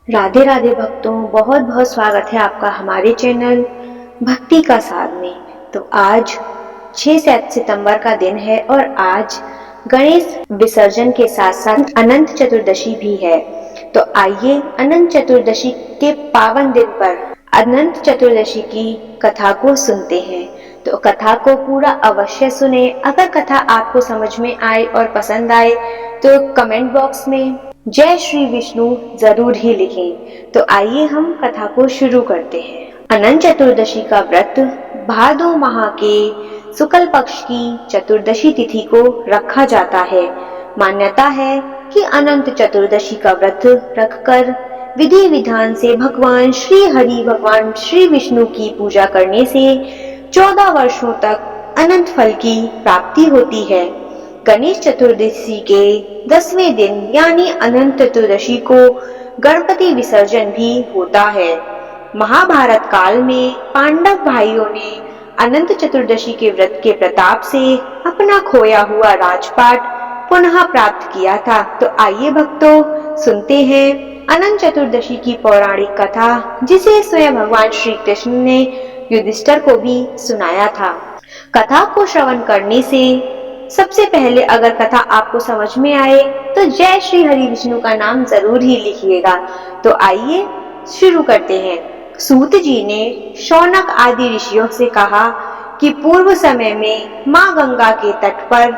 राधे राधे भक्तों, बहुत बहुत स्वागत है आपका हमारे चैनल भक्ति का सार में। तो आज 6 सितंबर का दिन है और आज गणेश विसर्जन के साथ साथ अनंत चतुर्दशी भी है। तो आइए अनंत चतुर्दशी के पावन दिन पर अनंत चतुर्दशी की कथा को सुनते हैं। तो कथा को पूरा अवश्य सुने। अगर कथा आपको समझ में आए और पसंद आए तो कमेंट बॉक्स में जय श्री विष्णु जरूर ही लिखें। तो आइए हम कथा को शुरू करते हैं। अनंत चतुर्दशी का व्रत भादो माह के शुक्ल पक्ष की चतुर्दशी तिथि को रखा जाता है। मान्यता है कि अनंत चतुर्दशी का व्रत रखकर विधि विधान से भगवान श्री हरि भगवान श्री विष्णु की पूजा करने से 14 वर्षों तक अनंत फल की प्राप्ति होती है। गणेश चतुर्दशी के 10वें दिन यानी अनंत चतुर्दशी को गणपति विसर्जन भी होता है। महाभारत काल में पांडव भाइयों ने अनंत चतुर्दशी के व्रत के प्रताप से अपना खोया हुआ राजपाट पुनः प्राप्त किया था। तो आइए भक्तों सुनते हैं अनंत चतुर्दशी की पौराणिक कथा, जिसे स्वयं भगवान श्री कृष्ण ने युधिष्ठिर को भी सुनाया था। कथा को श्रवण करने से सबसे पहले अगर कथा आपको समझ में आए तो जय श्री हरि विष्णु का नाम जरूर ही लिखिएगा। तो आइए शुरू करते हैं। सूत जी ने शौनक आदि ऋषियों से कहा कि पूर्व समय में माँ गंगा के तट पर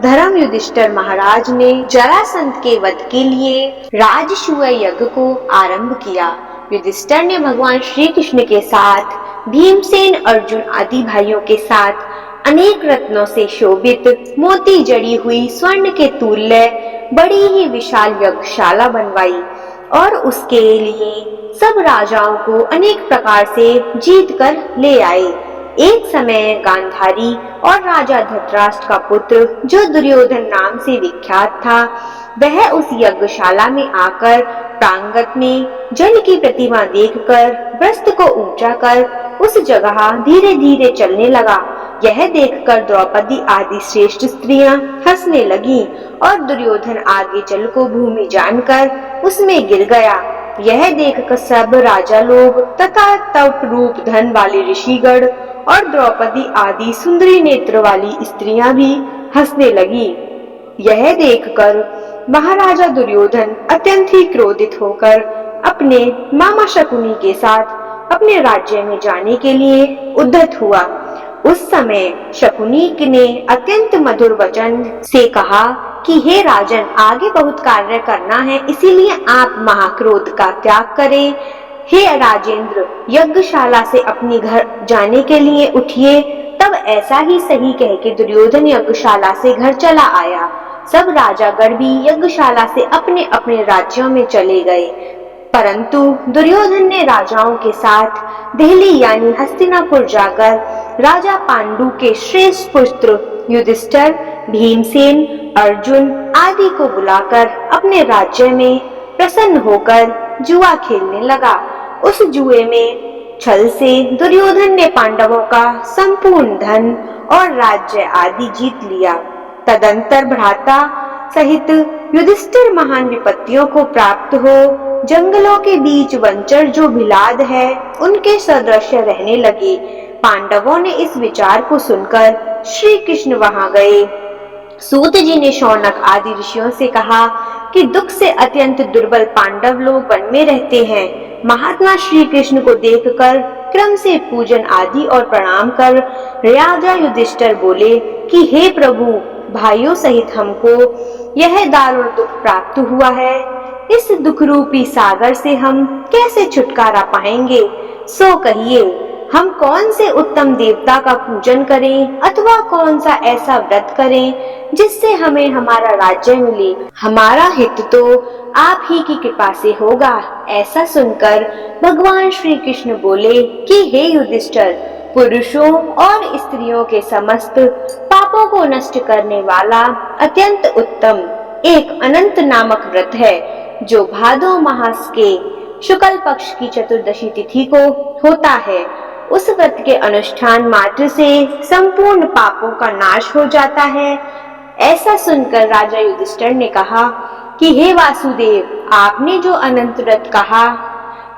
धर्म युधिष्ठिर महाराज ने जरासंध के वध के लिए राजसूय यज्ञ को आरंभ किया। युधिष्ठिर ने भगवान श्री कृष्ण के साथ भीमसेन, अर्जुन आदि भाइयों के साथ अनेक रत्नों से शोभित मोती जड़ी हुई स्वर्ण के तुल्य बड़ी ही विशाल यज्ञशाला बनवाई और उसके लिए सब राजाओं को अनेक प्रकार से जीत कर ले आए। एक समय गांधारी और राजा धृतराष्ट्र का पुत्र जो दुर्योधन नाम से विख्यात था, वह उस यज्ञशाला में आकर प्रांगण में जल की प्रतिमा देखकर वस्त्र को ऊंचा कर उस जगह धीरे धीरे चलने लगा। यह देखकर द्रौपदी आदि श्रेष्ठ स्त्रियां हंसने लगी और दुर्योधन आगे जल को भूमि जानकर उसमें गिर गया। यह देखकर सब राजा लोग तथा तप रूप धन वाले ऋषिगण और द्रौपदी आदि सुंदरी नेत्र वाली स्त्रियां भी हंसने लगी। यह देखकर महाराजा दुर्योधन अत्यंत ही क्रोधित होकर अपने मामा शकुनी के साथ अपने राज्य में जाने के लिए उद्यत हुआ। उस समय शकुनी ने अत्यंत मधुर वचन से कहा कि हे राजन, आगे बहुत कार्य करना है, इसीलिए आप महाक्रोध का त्याग करें। हे राजेंद्र, यज्ञशाला से अपने घर जाने के लिए उठिए। तब ऐसा ही सही कह के दुर्योधन यज्ञशाला से घर चला आया। सब राजागण भी यज्ञशाला से अपने अपने राज्यों में चले गए, परंतु दुर्योधन ने राजाओं के साथ दिल्ली यानी हस्तिनापुर जाकर राजा पांडु के श्रेष्ठ पुत्र युधिष्ठिर, भीमसेन, अर्जुन आदि को बुलाकर अपने राज्य में प्रसन्न होकर जुआ खेलने लगा। उस जुए में छल से दुर्योधन ने पांडवों का संपूर्ण धन और राज्य आदि जीत लिया। तदंतर भ्राता सहित युधिष्ठिर महान विपत्तियों को प्राप्त हो जंगलों के बीच वंचर जो भिलाद है उनके सदृश रहने लगे। पांडवों ने इस विचार को सुनकर श्री कृष्ण वहां गए। सूत जी ने शौनक आदि ऋषियों से कहा कि दुख से अत्यंत दुर्बल पांडव लोग वन में रहते हैं। महात्मा श्री कृष्ण को देखकर क्रम से पूजन आदि और प्रणाम कर राजा युधिष्ठिर बोले कि हे प्रभु, भाइयों सहित हमको यह दारुण दुख प्राप्त हुआ है। इस दुख रूपी सागर से हम कैसे छुटकारा पाएंगे? सो कहिए, हम कौन से उत्तम देवता का पूजन करें अथवा कौन सा ऐसा व्रत करें जिससे हमें हमारा राज्य मिले? हमारा हित तो आप ही की कृपा से होगा। ऐसा सुनकर भगवान श्री कृष्ण बोले कि हे युधिष्ठिर, पुरुषों और स्त्रियों के समस्त पापों को नष्ट करने वाला अत्यंत उत्तम एक अनंत नामक व्रत है, जो भादो मास के शुक्ल पक्ष की चतुर्दशी तिथि को होता है। उस व्रत के अनुष्ठान मात्र से संपूर्ण पापों का नाश हो जाता है। ऐसा सुनकर राजा युधिष्ठिर ने कहा, कि हे वासुदेव, आपने जो अनंत व्रत कहा,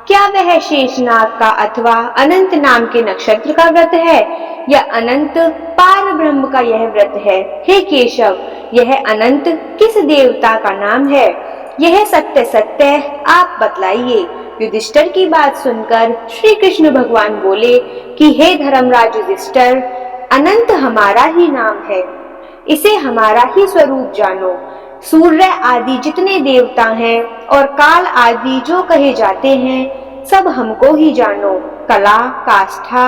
क्या वह शेषनाग का अथवा अनंत नाम के नक्षत्र का व्रत है या अनंत पार ब्रह्म का यह व्रत है? हे केशव, यह अनंत किस देवता का नाम है? यह सत्य सत्य आप बतलाइए। युधिष्ठिर की बात सुनकर श्री कृष्ण भगवान बोले कि हे धर्मराज युधिष्ठिर, अनंत हमारा ही नाम है, इसे हमारा ही स्वरूप जानो। सूर्य आदि जितने देवता हैं और काल आदि जो कहे जाते हैं, सब हमको ही जानो। कला, काष्ठा,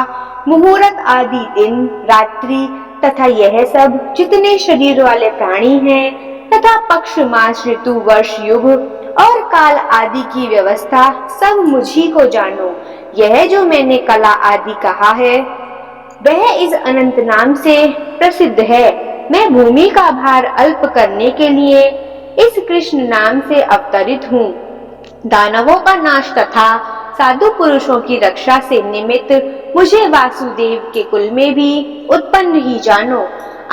मुहूर्त आदि दिन रात्रि तथा यह सब जितने शरीर वाले प्राणी हैं तथा पक्ष, मास, ऋतु, वर्ष, युग और काल आदि की व्यवस्था सब मुझी को जानो। यह जो मैंने कला आदि कहा है, वह इस अनंत नाम से प्रसिद्ध है। मैं भूमि का भार अल्प करने के लिए इस कृष्ण नाम से अवतरित हूँ। दानवों का नाश तथा साधु पुरुषों की रक्षा से निमित्त मुझे वासुदेव के कुल में भी उत्पन्न ही जानो।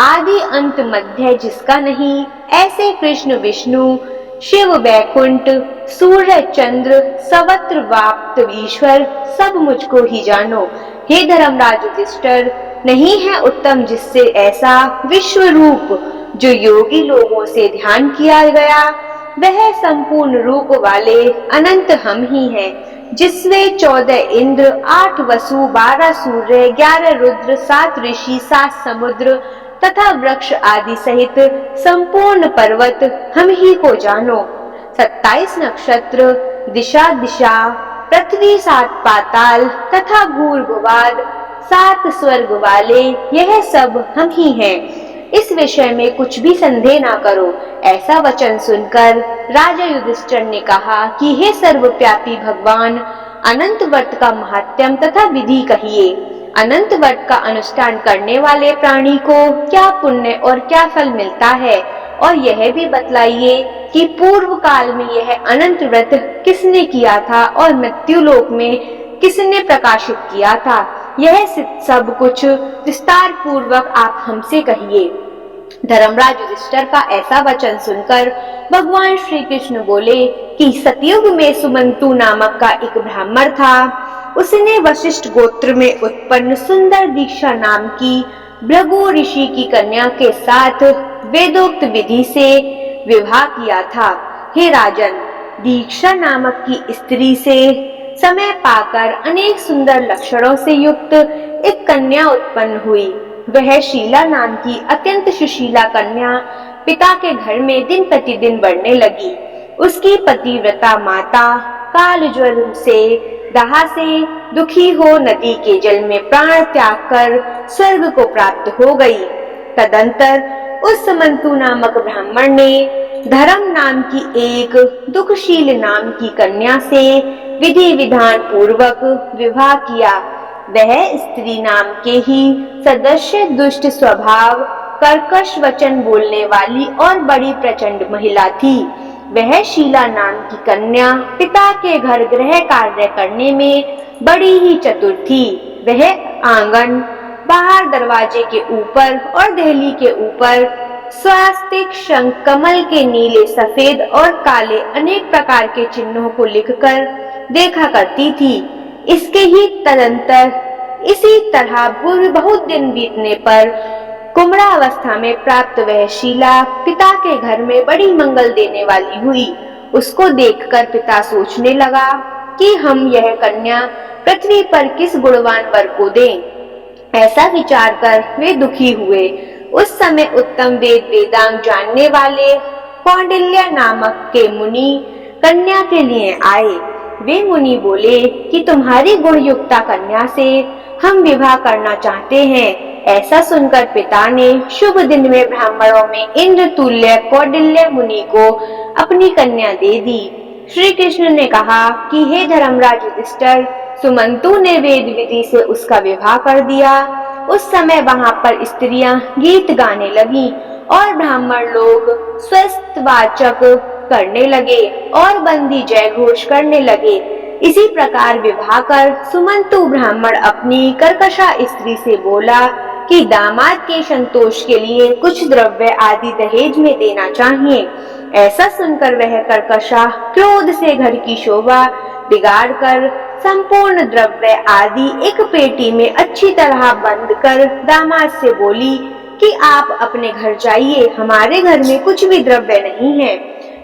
आदि अंत मध्य जिसका नहीं, ऐसे कृष्ण, विष्णु, शिव, वैकुंठ, सूर्य, चंद्र, सर्वत्र व्याप्त ईश्वर सब मुझको ही जानो। हे धर्मराज युधिष्ठिर, नहीं है उत्तम जिससे ऐसा विश्व रूप जो योगी लोगों से ध्यान किया गया, वह संपूर्ण रूप वाले अनंत हम ही हैं, जिसमें 14 इंद्र, 8 वसु, 12 सूर्य, 11 रुद्र, 7 ऋषि, 7 समुद्र तथा वृक्ष आदि सहित संपूर्ण पर्वत हम ही को जानो। 27 नक्षत्र, दिशा दिशा, पृथ्वी, 7 पाताल तथा भूर्भुवाद, 7 स्वर्ग वाले, यह सब हम ही हैं। इस विषय में कुछ भी संदेह ना करो। ऐसा वचन सुनकर राजा युधिष्ठिर ने कहा कि हे सर्वव्यापी भगवान, अनंत व्रत का महात्म्य तथा विधि कहिए। अनंत व्रत का अनुष्ठान करने वाले प्राणी को क्या पुण्य और क्या फल मिलता है, और यह भी बतलाइए कि पूर्व काल में यह अनंत व्रत किसने किया था और मृत्यु लोक में किसने प्रकाशित किया था। यह सब कुछ विस्तार पूर्वक आप हमसे कहिए। धर्मराज युधिष्ठिर का ऐसा वचन सुनकर भगवान श्री कृष्ण बोले कि सतयुग में सुमंतु नामक का एक ब्राह्मण था। उसने वशिष्ठ गोत्र में उत्पन्न सुंदर दीक्षा नाम की भृगु ऋषि की कन्या के साथ वेदोक्त विधि से विवाह किया था। हे राजन, दीक्षा नामक की स्त्री से समय पाकर अनेक सुंदर लक्षणों से युक्त एक कन्या उत्पन्न हुई। वह शीला नाम की अत्यंत सुशीला कन्या पिता के घर में दिन प्रतिदिन बढ़ने लगी। उसकी पतिव्रता माता काल ज्वर से दाह से दुखी हो नदी के जल में प्राण त्याग कर स्वर्ग को प्राप्त हो गई। तदंतर उस समंतु नामक ब्राह्मण ने धर्म नाम की एक दुखशील नाम की कन्या से विधि विधान पूर्वक विवाह किया। वह स्त्री नाम के ही सदस्य दुष्ट स्वभाव, कर्कश वचन बोलने वाली और बड़ी प्रचंड महिला थी। वह शीला नाम की कन्या पिता के घर गृह कार्य करने में बड़ी ही चतुर थी। वह आंगन, बाहर दरवाजे के ऊपर और देहली के ऊपर स्वास्तिक, शंख, कमल के नीले, सफेद और काले अनेक प्रकार के चिन्हों को लिखकर देखा करती थी। इसके ही तदंतर इसी तरह बहुत दिन बीतने पर कुमारावस्था में प्राप्त वह शीला पिता के घर में बड़ी मंगल देने वाली हुई। उसको देखकर पिता सोचने लगा कि हम यह कन्या पृथ्वी पर किस गुणवान वर को दें। ऐसा विचार कर वे दुखी हुए। उस समय उत्तम वेद वेदांग जानने वाले कौंडिल्य नामक के मुनि कन्या के लिए आए। वे मुनि बोले कि तुम्हारी गुणयुक्ता कन्या से हम विवाह करना चाहते हैं। ऐसा सुनकर पिता ने शुभ दिन में ब्राह्मणों में इंद्र तुल्य कौंडिल्य मुनि को अपनी कन्या दे दी। श्री कृष्ण ने कहा कि हे धर्मराज युधिष्ठिर, सुमंतु ने वेद विधि से उसका विवाह कर दिया। उस समय वहां पर स्त्रियां गीत गाने लगी और ब्राह्मण लोग स्वस्तिवाचक करने लगे और बंदी जय घोष करने लगे। इसी प्रकार विवाह कर सुमंतु ब्राह्मण अपनी कर्कशा स्त्री से बोला कि दामाद के संतोष के लिए कुछ द्रव्य आदि दहेज में देना चाहिए। ऐसा सुनकर वह कर्कशा क्रोध से घर की शोभा बिगाड़कर संपूर्ण द्रव्य आदि एक पेटी में अच्छी तरह बंद कर दामाद से बोली कि आप अपने घर जाइए, हमारे घर में कुछ भी द्रव्य नहीं है।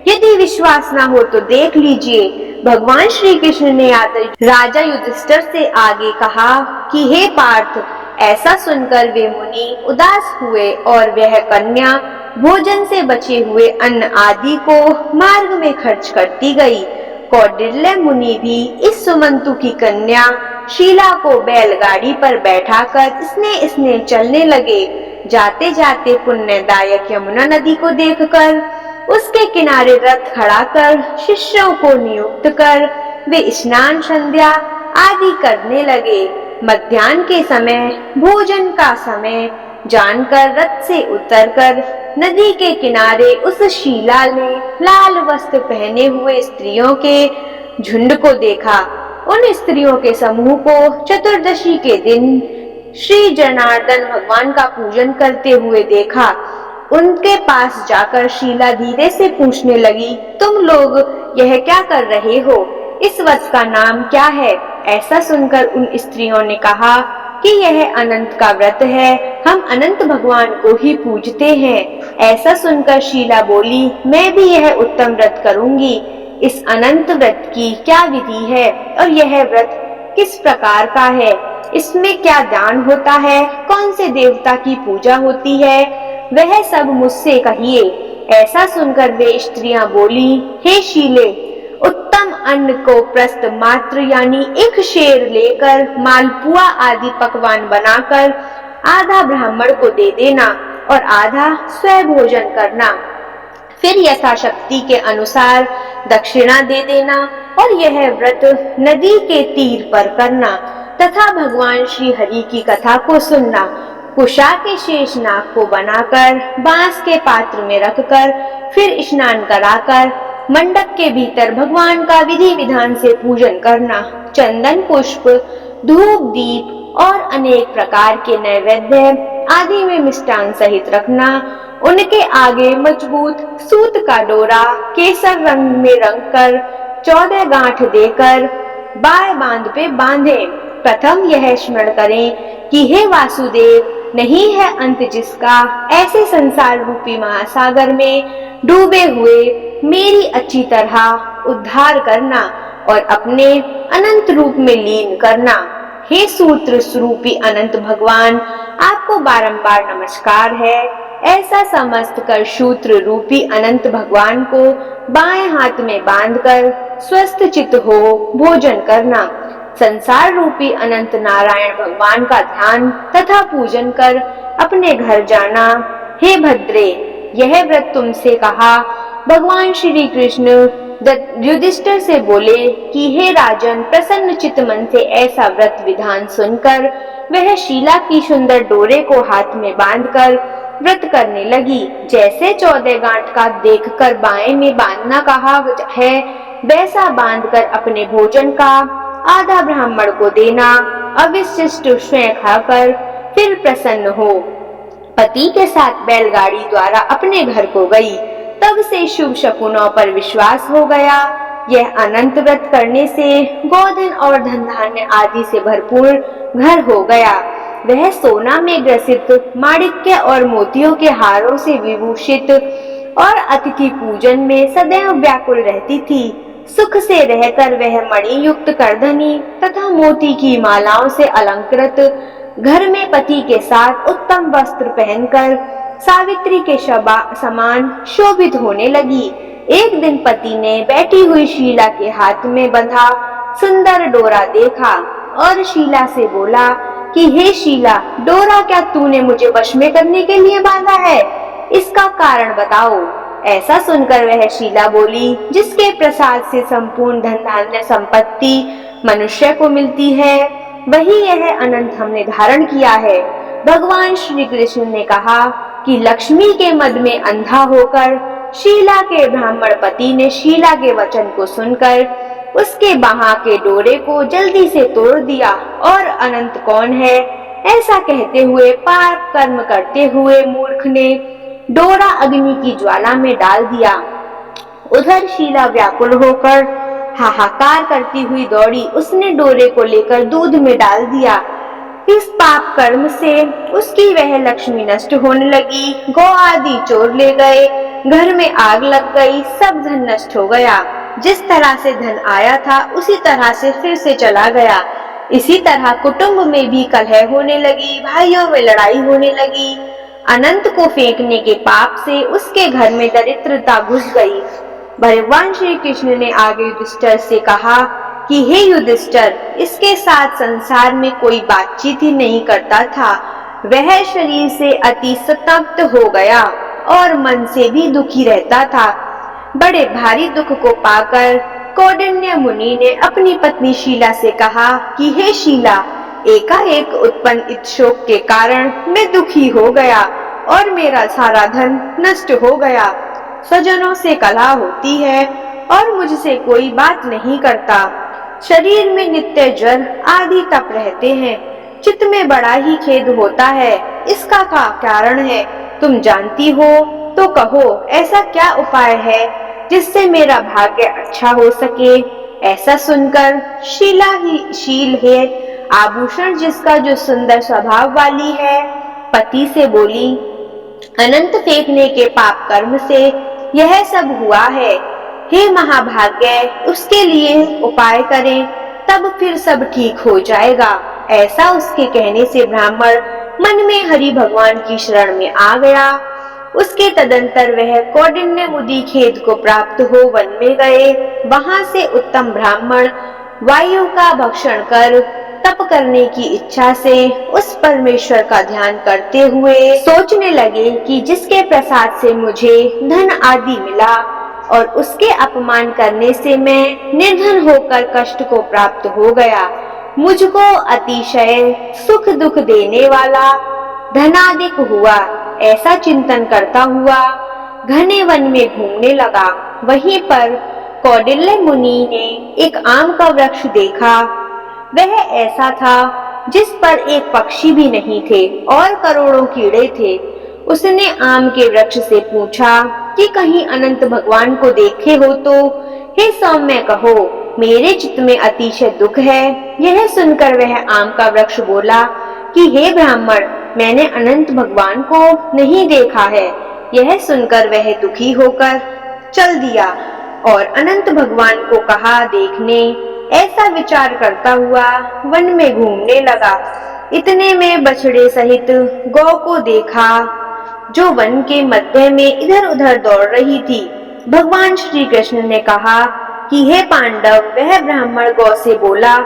यदि विश्वास ना हो तो देख लीजिए। भगवान श्री कृष्ण ने राजा युधिष्ठिर से आगे कहा कि हे पार्थ, ऐसा सुनकर वे मुनि उदास हुए और वह कन्या भोजन से बचे हुए अन्न आदि को मार्ग में खर्च करती गई। कौटिल्य मुनि भी इस सुमंतु की कन्या शीला को बैलगाड़ी पर बैठाकर इसने चलने लगे। जाते जाते पुण्यदायक यमुना नदी को देखकर उसके किनारे रथ खड़ा कर शिष्यों को नियुक्त कर वे स्नान संध्या आदि करने लगे। मध्याह्न के समय भोजन का समय जानकर रथ से उतरकर नदी के किनारे उस शीला ने लाल वस्त्र पहने हुए स्त्रियों के झुंड को देखा। उन स्त्रियों के समूह को चतुर्दशी के दिन श्री जनार्दन भगवान का पूजन करते हुए देखा। उनके पास जाकर शीला धीरे से पूछने लगी, तुम लोग यह क्या कर रहे हो? इस व्रत का नाम क्या है? ऐसा सुनकर उन स्त्रियों ने कहा कि यह अनंत का व्रत है, हम अनंत भगवान को ही पूजते हैं। ऐसा सुनकर शीला बोली, मैं भी यह उत्तम व्रत करूंगी। इस अनंत व्रत की क्या विधि है और यह व्रत किस प्रकार का है? इसमें क्या दान होता है? कौन से देवता की पूजा होती है? वह सब मुझसे कहिए। ऐसा सुनकर वे स्त्रियां बोली, हे शीले, उत्तम अन्न को प्रस्त मात्र यानी एक शेर लेकर मालपुआ आदि पकवान बनाकर आधा ब्राह्मण को दे देना और आधा स्वयं भोजन करना। फिर यथाशक्ति के अनुसार दक्षिणा दे देना और यह व्रत नदी के तीर पर करना तथा भगवान श्री हरि की कथा को सुनना। कुशा के शेष नाग को बनाकर बांस के पात्र में रखकर फिर स्नान कराकर मंडप के भीतर भगवान का विधि विधान से पूजन करना। चंदन पुष्प, धूप, दीप और अनेक प्रकार के नैवेद्य आदि में मिष्टान सहित रखना। उनके आगे मजबूत सूत का डोरा केसर रंग में रंग कर 14 गांठ देकर बाएं बांध पे बांधे। प्रथम यह स्मरण करें कि हे वासुदेव, नहीं है अंत जिसका, ऐसे संसार रूपी महासागर में डूबे हुए मेरी अच्छी तरह उद्धार करना और अपने अनंत रूप में लीन करना। हे सूत्र स्वरूपी अनंत भगवान, आपको बारंबार नमस्कार है। ऐसा समस्त कर सूत्र रूपी अनंत भगवान को बाएं हाथ में बांधकर स्वस्थ चित्त हो भोजन करना। संसार रूपी अनंत नारायण भगवान का ध्यान तथा पूजन कर अपने घर जाना। हे भद्रे, यह व्रत तुमसे कहा। भगवान श्री कृष्ण युधिष्ठिर से बोले कि हे राजन, प्रसन्न चित्त मन से ऐसा व्रत विधान सुनकर वह शीला की सुंदर डोरे को हाथ में बांधकर व्रत करने लगी। जैसे 14 गांठ का देखकर बाएं में बांधना कहा है, वैसा बांधकर अपने भोजन का आधा ब्राह्मण को देना, अविशिष्ट स्वयं खाकर फिर प्रसन्न हो पति के साथ बैलगाड़ी द्वारा अपने घर को गई। तब से शुभ शकुनों पर विश्वास हो गया। यह अनंत व्रत करने से गोधन और धन धान्य आदि से भरपूर घर हो गया। वह सोना में ग्रसित, माणिक्य और मोतियों के हारों से विभूषित और अतिथि पूजन में सदैव व्याकुल रहती थी। सुख से रहकर वह मणि युक्त करधनी तथा मोती की मालाओं से अलंकृत घर में पति के साथ उत्तम वस्त्र पहनकर सावित्री के समान शोभित होने लगी। एक दिन पति ने बैठी हुई शीला के हाथ में बंधा सुंदर डोरा देखा और शीला से बोला कि हे शीला, डोरा क्या तूने मुझे वश में करने के लिए बांधा है? इसका कारण बताओ। ऐसा सुनकर वह शीला बोली, जिसके प्रसाद से संपूर्ण धन धान्य संपत्ति मनुष्य को मिलती है, वही यह अनंत हमने धारण किया है। भगवान श्री कृष्ण ने कहा कि लक्ष्मी के मद में अंधा होकर शीला के ब्राह्मण पति ने शीला के वचन को सुनकर उसके बाहाँ के डोरे को जल्दी से तोड़ दिया और अनंत कौन है ऐसा कहते हुए पाप कर्म करते हुए मूर्ख ने डोरा अग्नि की ज्वाला में डाल दिया। उधर शीला व्याकुल होकर हाहाकार करती हुई दौड़ी। उसने डोरे को लेकर दूध में डाल दिया। इस पाप कर्म से उसकी वह लक्ष्मी नष्ट होने लगी। गौ आदि चोर ले गए, घर में आग लग गई, सब धन नष्ट हो गया। जिस तरह से धन आया था उसी तरह से फिर से चला गया। इसी तरह कुटुंब में भी कलह होने लगी, भाइयों में लड़ाई होने लगी। अनंत को फेंकने के पाप से उसके घर में दरिद्रता घुस गई। भगवान श्री कृष्ण ने आगे युधिष्ठिर से कहा कि हे युधिष्ठिर, इसके साथ संसार में कोई बातचीत ही नहीं करता था। वह शरीर से अति संतप्त हो गया और मन से भी दुखी रहता था। बड़े भारी दुख को पाकर कौंडिन्य मुनि ने अपनी पत्नी शीला से कहा कि हे शीला, एकाएक उत्पन्न इस शोक के कारण मैं दुखी हो गया और मेरा सारा धन नष्ट हो गया। स्वजनों से कलह होती है और मुझसे कोई बात नहीं करता। शरीर में नित्य ज्वर आदि तप रहते हैं। चित्त में बड़ा ही खेद होता है। इसका क्या कारण है? तुम जानती हो तो कहो, ऐसा क्या उपाय है जिससे मेरा भाग्य अच्छा हो सके? ऐसा सुनकर शील है आभूषण जिसका जो सुंदर स्वभाव वाली है, पति से बोली, अनंत फेंकने के पाप कर्म से यह सब हुआ है। हे महाभाग्य, उसके लिए उपाय करें, तब फिर सब ठीक हो जाएगा। ऐसा उसके कहने से ब्राह्मण मन में हरि भगवान की शरण में आ गया। उसके तदंतर वह कौंडिन्य मुनि खेत को प्राप्त हो वन में गए। वहां से उत्तम ब्राह्मण वायु का भक्षण कर तप करने की इच्छा से उस परमेश्वर का ध्यान करते हुए सोचने लगे कि जिसके प्रसाद से मुझे धन आदि मिला और उसके अपमान करने से मैं निर्धन होकर कष्ट को प्राप्त हो गया, मुझको अतिशय सुख दुख देने वाला धनाधिक हुआ। ऐसा चिंतन करता हुआ घने वन में घूमने लगा। वहीं पर कौंडिन्य मुनि ने एक आम का वृक्ष देखा। वह ऐसा था जिस पर एक पक्षी भी नहीं थे और करोड़ों कीड़े थे। उसने आम के वृक्ष से पूछा कि कहीं अनंत भगवान को देखे हो तो? हे सौम्य, कहो, मेरे चित्त में अतिशय दुख है। यह सुनकर वह आम का वृक्ष बोला कि हे ब्राह्मण, मैंने अनंत भगवान को नहीं देखा है। यह सुनकर वह दुखी होकर चल दिया और अनंत भगवान को कहा देखने। ऐसा विचार करता हुआ वन में घूमने लगा। इतने में बछड़े सहित गौ को देखा जो वन के मध्य में इधर उधर दौड़ रही थी। भगवान श्री कृष्ण ने कहा कि हे पांडव, वह ब्राह्मण गौ से बोला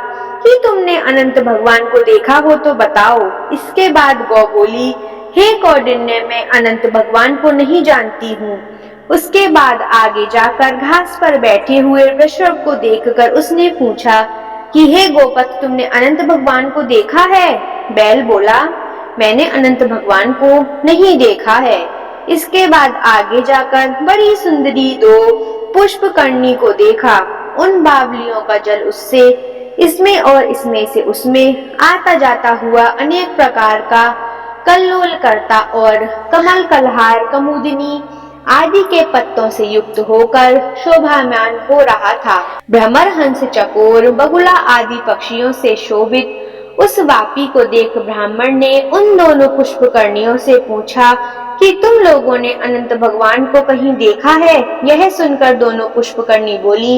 कि तुमने अनंत भगवान को देखा हो तो बताओ। इसके बाद गौ बोली, हे कौंडिन्य, मैं अनंत भगवान को नहीं जानती हूँ। उसके बाद आगे जाकर घास पर बैठे हुए वृषभ को देखकर उसने पूछा कि हे गोपत, तुमने अनंत भगवान को देखा है? बैल बोला, मैंने अनंत भगवान को नहीं देखा है। इसके बाद आगे जाकर बड़ी सुंदरी दो पुष्पकर्णी को देखा। उन बावलियों का जल उससे इसमें और इसमें से उसमें आता जाता हुआ अनेक प्रकार का कल्लोल करता और कमल कल्हार कमुदिनी आदि के पत्तों से युक्त होकर शोभामान हो रहा था। भ्रमर, हंस, चकोर, बगुला आदि पक्षियों से शोभित उस वापी को देख ब्राह्मण ने उन दोनों पुष्पकर्णियों से पूछा कि तुम लोगों ने अनंत भगवान को कहीं देखा है? यह सुनकर दोनों पुष्पकर्णी बोली,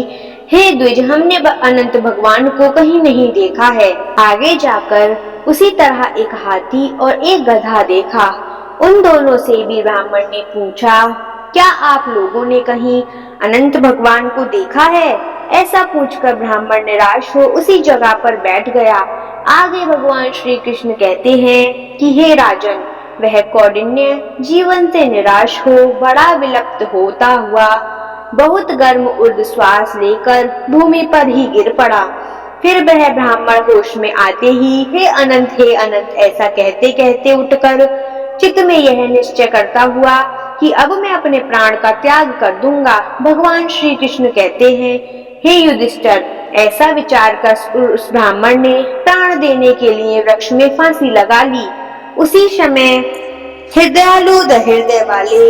हे द्विज, हमने अनंत भगवान को कहीं नहीं देखा है। आगे जाकर उसी तरह एक हाथी और एक गधा देखा। उन दोनों से भी ब्राह्मण ने पूछा, क्या आप लोगों ने कहीं अनंत भगवान को देखा है? ऐसा पूछकर ब्राह्मण निराश हो उसी जगह पर बैठ गया। आगे भगवान श्री कृष्ण कहते हैं कि हे राजन, वह कौंडिन्य जीवन से निराश हो बड़ा विलप्त होता हुआ बहुत गर्म ऊर्ध्व श्वास लेकर भूमि पर ही गिर पड़ा। फिर वह ब्राह्मण होश में आते ही हे अनंत ऐसा कहते कहते उठकर चित्त में यह निश्चय करता हुआ कि अब मैं अपने प्राण का त्याग कर दूंगा। भगवान श्री कृष्ण कहते हैं, हे युधिष्ठिर, ऐसा विचार कर उस ब्राह्मण ने प्राण देने के लिए वृक्ष में फांसी लगा ली। उसी समय हृदयालु हृदय वाले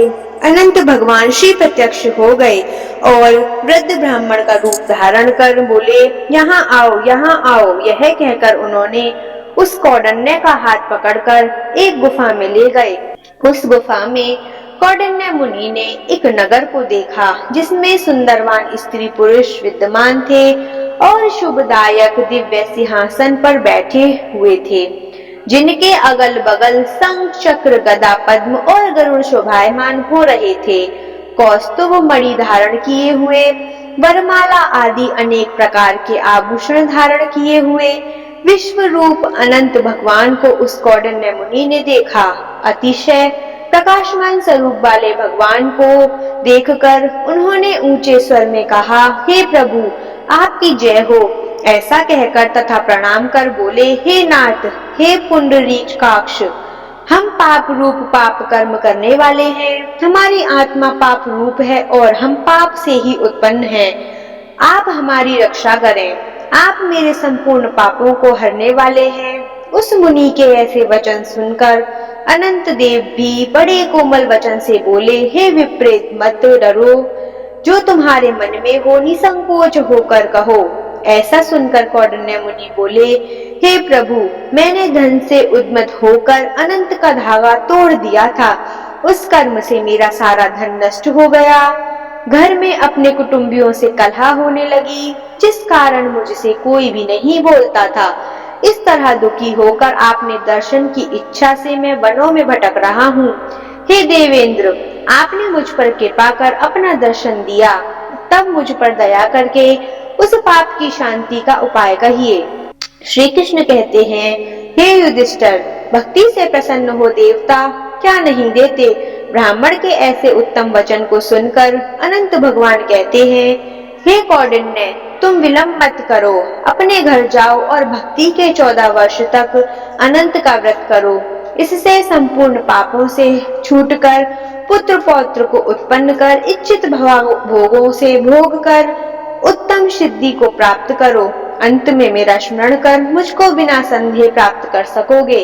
अनंत भगवान श्री प्रत्यक्ष हो गए और वृद्ध ब्राह्मण का रूप धारण कर बोले, यहाँ आओ, यहाँ आओ। यह कहकर उन्होंने उस कौंडिन्य का हाथ पकड़कर एक गुफा में ले गए। उस गुफा में कौंडिन्य मुनि ने एक नगर को देखा जिसमें सुंदरवान स्त्री पुरुष विद्यमान थे और शुभदायक दिव्य सिंहासन पर बैठे हुए थे, जिनके अगल बगल शंख चक्र गदा पद्म और गरुड़ शोभायमान हो रहे थे। कौस्तुभ मणि धारण किए हुए, वरमाला आदि अनेक प्रकार के आभूषण धारण किए हुए विश्व रूप अनंत भगवान को उस कौंडिन्य मुनि ने देखा। अतिशय प्रकाशमान स्वरूप वाले भगवान को देखकर उन्होंने ऊंचे स्वर में कहा, हे प्रभु, आपकी जय हो। ऐसा कहकर तथा प्रणाम कर बोले, हे नाथ, हे पुंडरीकाक्ष, हम पाप रूप पाप कर्म करने वाले हैं। हमारी आत्मा पाप रूप है और हम पाप से ही उत्पन्न हैं। आप हमारी रक्षा करें। आप मेरे संपूर्ण पापों को हरने वाले हैं। उस मुनि के ऐसे वचन सुनकर अनंत देव भी बड़े कोमल वचन से बोले, हे विप्रेत, मत डरो। जो तुम्हारे मन में हो निसंकोच होकर कहो। ऐसा सुनकर कौंडिन्य मुनि बोले, हे प्रभु, मैंने धन से उन्मत्त होकर अनंत का धागा तोड़ दिया था। उस कर्म से मेरा सारा धन नष्ट हो गया। घर में अपने कुटुंबियों से कलह होने लगी, जिस कारण मुझसे कोई भी नहीं बोलता था। इस तरह दुखी होकर आपने दर्शन की इच्छा से मैं वनों में भटक रहा हूँ। हे देवेंद्र, आपने मुझ पर कृपा कर अपना दर्शन दिया, तब मुझ पर दया करके उस पाप की शांति का उपाय कहिए। श्री कृष्ण कहते हैं, हे युधिष्ठिर, भक्ति से प्रसन्न हो देवता क्या नहीं देते। ब्राह्मण के ऐसे उत्तम वचन को सुनकर अनंत भगवान कहते हैं, हे कौंडिन्य, तुम विलंब मत करो, अपने घर जाओ और भक्ति के 14 वर्ष तक अनंत का व्रत करो। इससे संपूर्ण पापों से छूटकर पुत्र पौत्र को उत्पन्न कर इच्छित भोगों से भोग कर उत्तम सिद्धि को प्राप्त करो। अंत में मेरा स्मरण कर मुझको बिना संदेह प्राप्त कर सकोगे।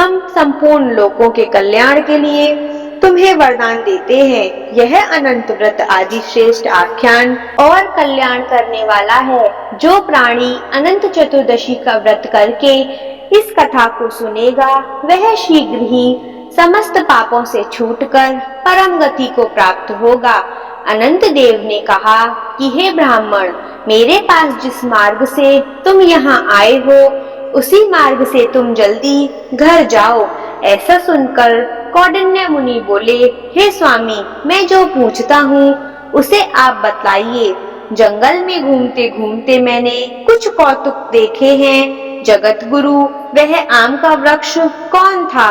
हम संपूर्ण लोकों के कल्याण के लिए तुम्हें वरदान देते हैं। यह अनंत व्रत आदि श्रेष्ठ आख्यान और कल्याण करने वाला है। जो प्राणी अनंत चतुर्दशी का व्रत करके इस कथा को सुनेगा, वह शीघ्र ही समस्त पापों से छूटकर परम गति को प्राप्त होगा। अनंत देव ने कहा कि हे ब्राह्मण, मेरे पास जिस मार्ग से तुम यहाँ आए हो, उसी मार्ग से तुम जल्दी घर जाओ। ऐसा सुनकर कौंडिन्य मुनि बोले, हे स्वामी, मैं जो पूछता हूँ उसे आप बतलाइए। जंगल में घूमते घूमते मैंने कुछ कौतुक देखे हैं। जगत गुरु, वह आम का वृक्ष कौन था?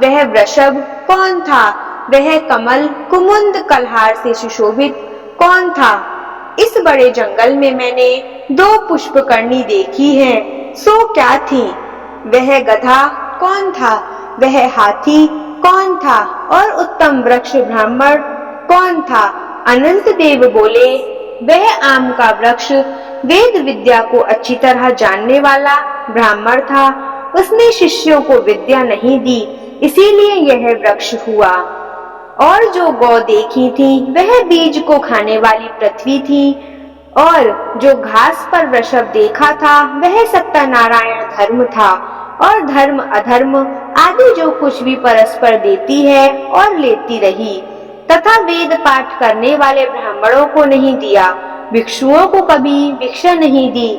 वह वृषभ कौन था? वह कमल कुमुद कलहार से सुशोभित कौन था? इस बड़े जंगल में मैंने 2 पुष्पकर्णी देखी हैं, सो क्या थी? वह गधा कौन था? वह हाथी कौन था? और उत्तम वृक्ष ब्राह्मण कौन था? अनंत देव बोले, वह आम का वृक्ष वेद विद्या को अच्छी तरह जानने वाला ब्राह्मण था। उसने शिष्यों को विद्या नहीं दी, इसीलिए यह वृक्ष हुआ। और जो गौ देखी थी, वह बीज को खाने वाली पृथ्वी थी। और जो घास पर वृषभ देखा था, वह सत्यनारायण धर्म था। और धर्म अधर्म आदि जो कुछ भी परस्पर देती है और लेती रही, तथा वेद पाठ करने वाले ब्राह्मणों को नहीं दिया, भिक्षुओं को कभी भिक्षा नहीं दी।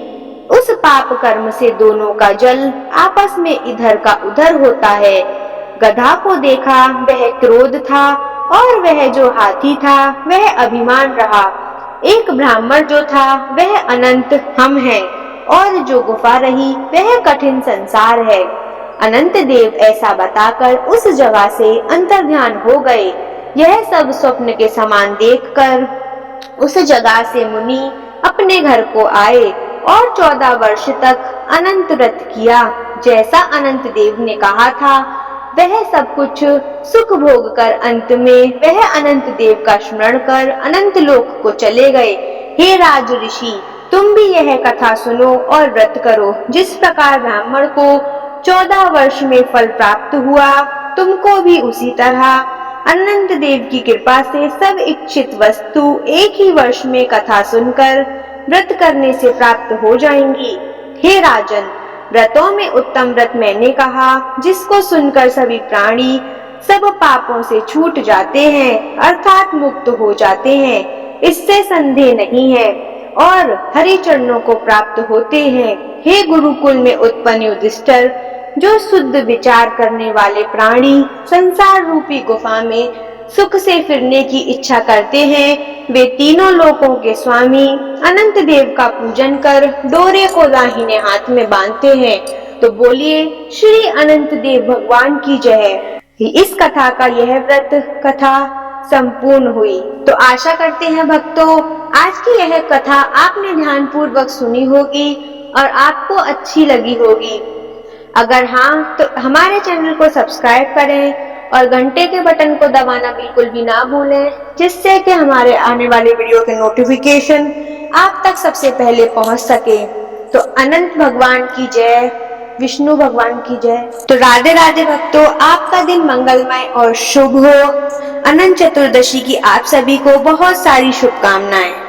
उस पाप कर्म से दोनों का जल आपस में इधर का उधर होता है। गधा को देखा, वह क्रोध था, और वह जो हाथी था वह अभिमान रहा। एक ब्राह्मण जो था वह अनंत हम है, और जो गुफा रही वह कठिन संसार है। अनंत देव ऐसा बताकर उस जगह से अंतर्ध्यान हो गए। यह सब स्वप्न के समान देखकर उस जगह से मुनि अपने घर को आए और 14 वर्ष तक अनंत व्रत किया। जैसा अनंत देव ने कहा था, वह सब कुछ सुख भोग कर अंत में वह अनंत देव का स्मरण कर अनंत लोक को चले गए। हे राज ऋषि, तुम भी यह कथा सुनो और व्रत करो। जिस प्रकार ब्राह्मण को 14 वर्ष में फल प्राप्त हुआ, तुमको भी उसी तरह अनंत देव की कृपा से सब इच्छित वस्तु एक ही वर्ष में कथा सुनकर व्रत करने से प्राप्त हो जाएंगी। हे राजन, व्रतों में उत्तम व्रत मैंने कहा, जिसको सुनकर सभी प्राणी सब पापों से छूट जाते हैं अर्थात मुक्त हो जाते हैं, इससे संदेह नहीं है और हरि चरणों को प्राप्त होते हैं। हे गुरुकुल में उत्पन्न युधिष्ठिर, जो शुद्ध विचार करने वाले प्राणी संसार रूपी गुफा में सुख से फिरने की इच्छा करते हैं, वे तीनों लोकों के स्वामी अनंत देव का पूजन कर डोरे को दाहिने हाथ में बांधते हैं। तो बोलिए श्री अनंत देव भगवान की जय। इस कथा का यह व्रत कथा संपूर्ण हुई। तो आशा करते हैं भक्तों, आज की यह कथा आपने ध्यान पूर्वक सुनी होगी और आपको अच्छी लगी होगी। अगर हाँ, तो हमारे चैनल को सब्सक्राइब करें और घंटे के बटन को दबाना बिल्कुल भी ना भूलें, जिससे कि हमारे आने वाले वीडियो के नोटिफिकेशन आप तक सबसे पहले पहुंच सके। तो अनंत भगवान की जय, विष्णु भगवान की जय। तो राधे राधे भक्तों, आपका दिन मंगलमय और शुभ हो। अनंत चतुर्दशी की आप सभी को बहुत सारी शुभकामनाएं।